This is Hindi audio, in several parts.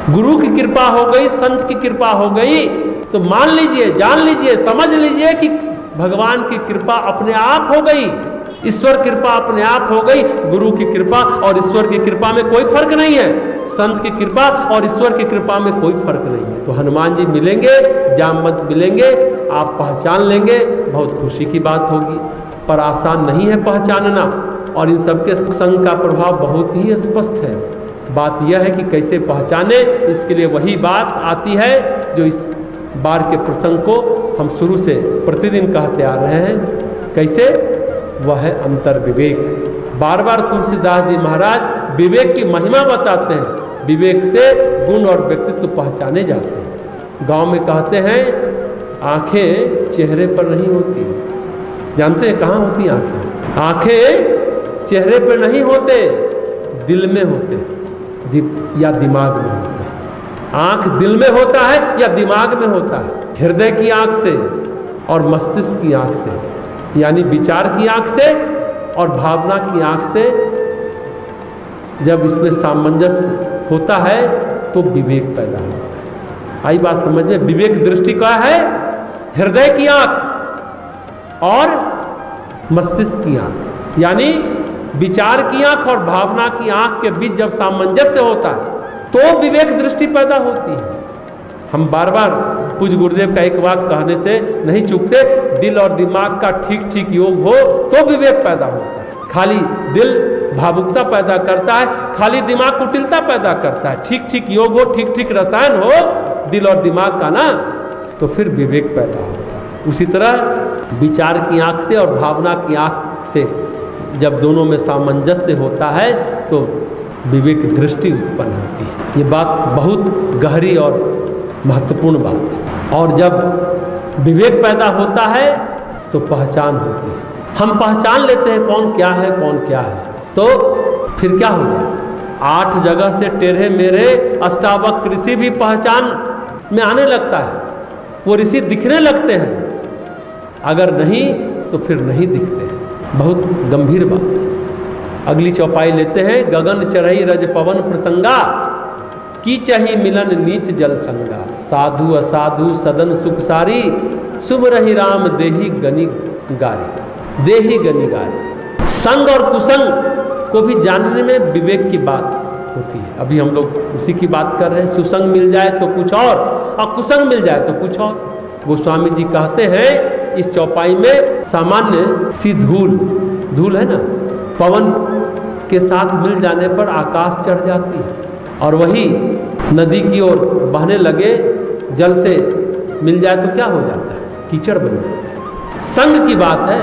गुरु की कृपा हो गई, संत की कृपा हो गई, तो मान लीजिए, जान लीजिए, समझ लीजिए कि भगवान की कृपा अपने आप हो गई, ईश्वर कृपा अपने आप हो गई। गुरु की कृपा और ईश्वर की कृपा में कोई फर्क नहीं है, संत की कृपा और ईश्वर की कृपा में कोई फर्क नहीं है। तो हनुमान जी मिलेंगे, जामवंत मिलेंगे, आप पहचान लेंगे, बहुत खुशी की बात होगी। पर आसान नहीं है पहचानना, और इन सबके संग का प्रभाव बहुत ही स्पष्ट है। बात यह है कि कैसे पहचाने, इसके लिए वही बात आती है जो इस बार के प्रसंग को हम शुरू से प्रतिदिन कहते आ रहे हैं। कैसे? वह है अंतर विवेक। बार बार तुलसीदास जी महाराज विवेक की महिमा बताते हैं। विवेक से गुण और व्यक्तित्व पहचाने जाते हैं। गांव में कहते हैं आंखें चेहरे पर नहीं होती। जानते हैं कहाँ होती आंखें? आंखें चेहरे पर नहीं होते, दिल में होते या दिमाग में होते हैं। आंख दिल में होता है या दिमाग में होता है। हृदय की आंख से और मस्तिष्क की आंख से, यानी विचार की आंख से और भावना की आंख से जब इसमें सामंजस्य होता है तो विवेक पैदा होता है। आई बात समझ में? विवेक दृष्टि क्या है? हृदय की आंख और मस्तिष्क की आंख, यानी विचार की आंख और भावना की आंख के बीच जब सामंजस्य होता है तो विवेक दृष्टि पैदा होती है। हम बार बार पूज्य गुरुदेव का एक वाक्य कहने से नहीं चूकते, दिल और दिमाग का ठीक ठीक योग हो तो विवेक पैदा होता है। खाली दिल भावुकता पैदा करता है, खाली दिमाग कुटिलता पैदा करता है। ठीक ठीक योग हो, ठीक ठीक रसायन हो दिल और दिमाग का ना, तो फिर विवेक पैदा होता है। उसी तरह विचार की आंख से और भावना की आंख से जब दोनों में सामंजस्य होता है तो विवेक दृष्टि उत्पन्न होती है। ये बात बहुत गहरी और महत्वपूर्ण बात है। और जब विवेक पैदा होता है तो पहचान होती है। हम पहचान लेते हैं कौन क्या है, कौन क्या है। तो फिर क्या हो गया? 8 जगह से टेढ़े मेढ़े अष्टावक्र ऋषि भी पहचान में आने लगता है। वो ऋषि दिखने लगते हैं, अगर नहीं तो फिर नहीं दिखते हैं। बहुत गंभीर बात है। अगली चौपाई लेते हैं। गगन चढ़ई रज पवन प्रसंगा, की चही मिलन नीच जल संगा। साधु असाधु सदन सुख सारी, शुभ रही राम देही गनि गारी। देही गनि गारी। संग और कुसंग को भी जानने में विवेक की बात होती है। अभी हम लोग उसी की बात कर रहे हैं। सुसंग मिल जाए तो कुछ और कुसंग मिल जाए तो कुछ और। गोस्वामी जी कहते हैं इस चौपाई में सामान्य सी धूल है ना, पवन के साथ मिल जाने पर आकाश चढ़ जाती है, और वही नदी की ओर बहने लगे जल से मिल जाए तो क्या हो जाता है? कीचड़ बन जाता है। संग की बात है।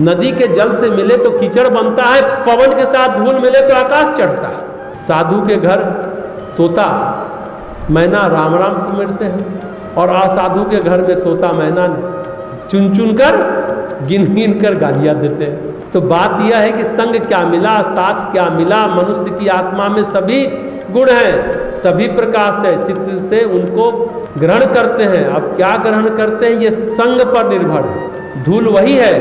नदी के जल से मिले तो कीचड़ बनता है, पवन के साथ धूल मिले तो आकाश चढ़ता है। साधु के घर तोता मैना राम राम सिमरते हैं, और असाधु के घर में तोता मैना चुन चुन कर गिन गिन कर गालियां देते हैं। तो बात यह है कि संग क्या मिला, साथ क्या मिला। मनुष्य की आत्मा में सभी गुण हैं, सभी प्रकाश है, चित्त से उनको ग्रहण करते हैं। अब क्या ग्रहण करते हैं ये संग पर निर्भर है। धूल वही है,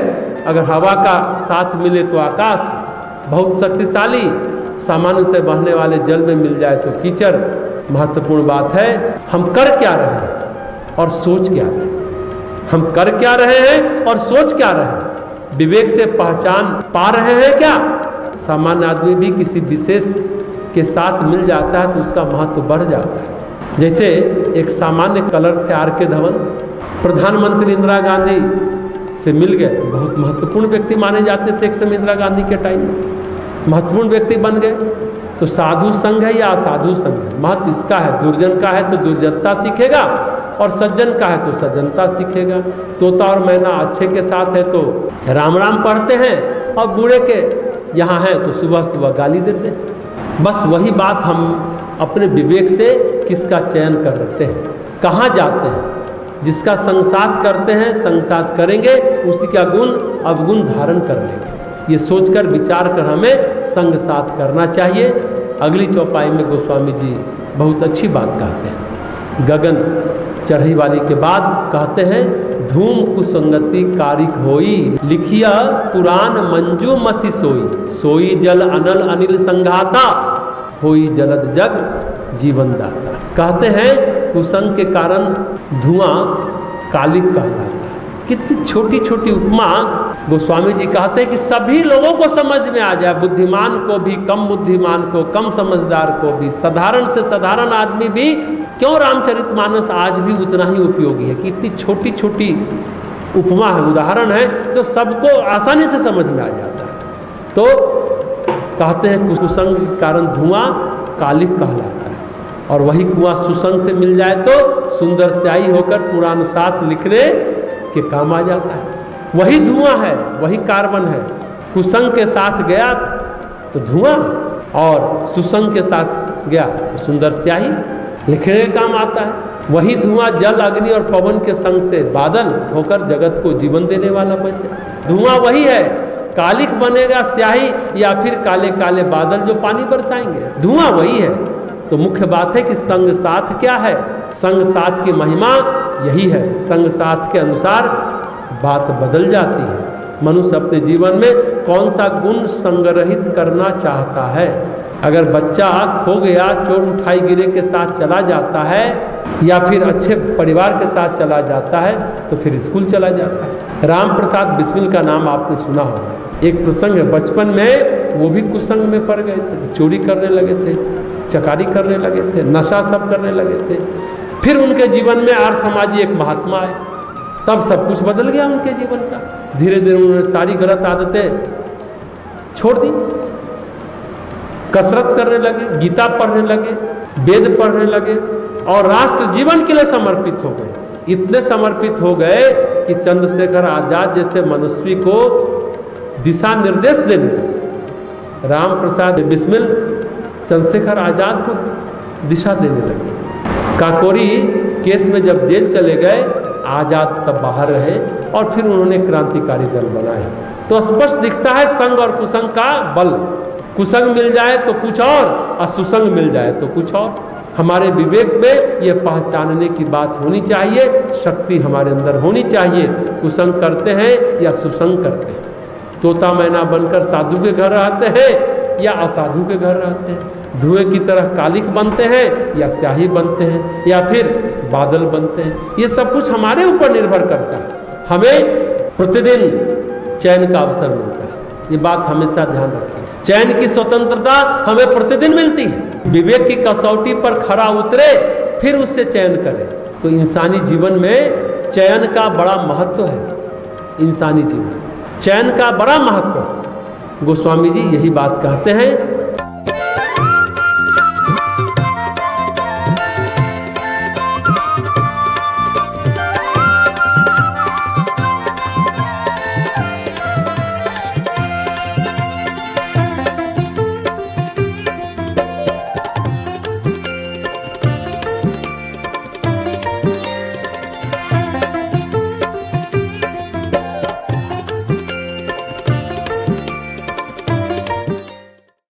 अगर हवा का साथ मिले तो आकाश बहुत शक्तिशाली, सामान्य से बहने वाले जल में मिल जाए तो कीचड़। महत्वपूर्ण बात है हम कर क्या रहे हैं और सोच क्या रहे हैं। हम कर क्या रहे हैं और सोच क्या रहे हैं। विवेक से पहचान पा रहे हैं क्या? सामान्य आदमी भी किसी विशेष के साथ मिल जाता है तो उसका महत्व बढ़ जाता है। जैसे एक सामान्य कलर थे आर.के. धवन, प्रधानमंत्री इंदिरा गांधी से मिल गए। बहुत महत्वपूर्ण व्यक्ति माने जाते थे एक समय इंदिरा गांधी के टाइम में, महत्वपूर्ण व्यक्ति बन गए। तो साधु संघ है या असाधु संघ है, महत्व इसका है। दुर्जन का है तो दुर्जनता सीखेगा, और सज्जन का है तो सज्जनता सीखेगा। तोता और मैना अच्छे के साथ है तो राम राम पढ़ते हैं, और बूढ़े के यहाँ है तो सुबह सुबह गाली देते हैं। बस वही बात हम अपने विवेक से किसका चयन करते हैं, कहाँ जाते हैं। जिसका संग साथ करते हैं, संग साथ करेंगे, उसी का गुण अवगुण धारण कर लेंगे। ये सोचकर विचार कर हमें संग साथ करना चाहिए। अगली चौपाई में गोस्वामी जी बहुत अच्छी बात कहते हैं। गगन चढ़ई वाली के बाद कहते हैं, धूम कुसंगति कारिक होई, लिखिया पुराण मंजू मसी सोई, सोई जल अनल अनिल संघाता, होई जलद जग जीवन दाता। कहते हैं कुसंग के कारण धुआं कालिक कहलाता है। कितनी छोटी छोटी उपमा गोस्वामी जी कहते हैं कि सभी लोगों को समझ में आ जाए, बुद्धिमान को भी, कम बुद्धिमान को, कम समझदार को भी, साधारण से साधारण आदमी भी। क्यों रामचरितमानस आज भी उतना ही उपयोगी है कि इतनी छोटी छोटी उपमा है, उदाहरण है, तो सबको आसानी से समझ में आ जाता है। तो कहते हैं कुसंग के कारण धुआं कालिक कहलाता है, और वही कुआं सुसंग से मिल जाए तो सुंदर स्याही होकर पुराण साथ लिखने के काम आ जाता है। वही धुआं है, वही कार्बन है। कुसंग के साथ गया तो धुआं, और सुसंग के साथ गया तो सुंदर स्याही लिखने के काम आता है। वही धुआं जल अग्नि और पवन के संग से बादल होकर जगत को जीवन देने वाला बन जाए। धुआं वही है, कालिक बनेगा स्याही या फिर काले काले बादल जो पानी बरसाएंगे, धुआं वही है। तो मुख्य बात है कि संग साथ क्या है, संग साथ की महिमा यही है। संग साथ के अनुसार बात बदल जाती है। मनुष्य अपने जीवन में कौन सा गुण संग्रहित करना चाहता है। अगर बच्चा खो गया, चोर उठाई गिरे के साथ चला जाता है, या फिर अच्छे परिवार के साथ चला जाता है, तो फिर स्कूल चला जाता है। राम प्रसाद बिस्मिल का नाम आपने सुना होगा। एक प्रसंग है, बचपन में वो भी कुसंग में पड़ गए थे, चोरी करने लगे थे, चकारी करने लगे थे, नशा सब करने लगे थे। फिर उनके जीवन में आर्य समाजी एक महात्मा आए, तब सब कुछ बदल गया उनके जीवन का। धीरे धीरे उन्होंने सारी गलत आदतें छोड़ दी, कसरत करने लगे, गीता पढ़ने लगे, वेद पढ़ने लगे, और राष्ट्र जीवन के लिए समर्पित हो गए। इतने समर्पित हो गए कि चंद्रशेखर आजाद जैसे मनस्वी को दिशा निर्देश देने, राम प्रसाद बिस्मिल चंद्रशेखर आजाद को दिशा देने लगे। काकोरी केस में जब जेल चले गए, आजाद तब बाहर रहे, और फिर उन्होंने क्रांतिकारी दल बनाए। तो स्पष्ट दिखता है संग और कुसंग का बल। कुसंग मिल जाए तो कुछ और सुसंग मिल जाए तो कुछ और। हमारे विवेक में ये पहचानने की बात होनी चाहिए, शक्ति हमारे अंदर होनी चाहिए। कुसंग करते हैं या सुसंग करते हैं, तोता मैना बनकर साधु के घर रहते हैं या असाधु के घर रहते हैं, धुएं की तरह कालिक बनते हैं या स्याही बनते हैं, या फिर बादल बनते हैं। ये सब कुछ हमारे ऊपर निर्भर करता है। हमें प्रतिदिन चयन का अवसर मिलता है, ये बात हमेशा ध्यान रखें। चयन की स्वतंत्रता हमें प्रतिदिन मिलती है। विवेक की कसौटी पर खरा उतरे, फिर उससे चयन करें। तो इंसानी जीवन में चयन का बड़ा महत्व है। इंसानी जीवन चयन का बड़ा महत्व है। गोस्वामी जी यही बात कहते हैं